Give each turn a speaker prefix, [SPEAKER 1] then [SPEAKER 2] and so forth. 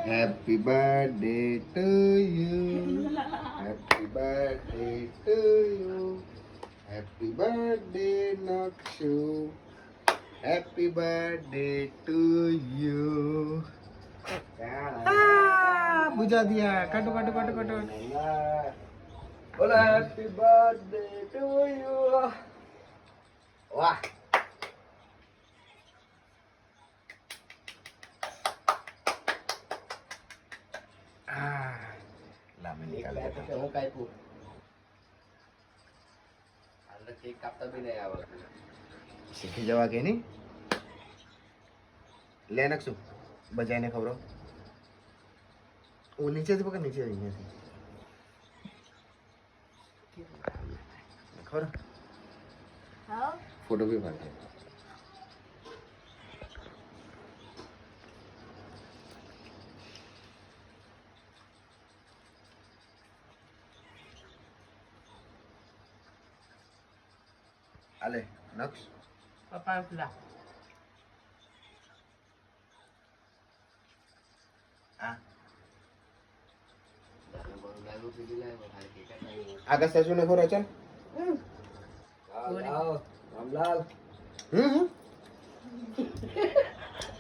[SPEAKER 1] Happy birthday to you. Happy birthday to you. Happy birthday, Nakshu. Happy birthday to you. बुझा दिया काटो काटो काटो काटो बोला हैप्पी बर्थडे टू यू वाह ला मैं निकाल देता हूं હું કાપ્યું આલે કેક કાપતા બી નહીં આવડતું શીખી જવા કે નહીં લે નાખશું બજાઈને ખવરો वो नीचे से पकड़ नीचे से खबर हाँ फोटो भी मार आले नक्श पापा उठला हाँ આગળ સસુ ને ખોરો ચાલ રામલાલ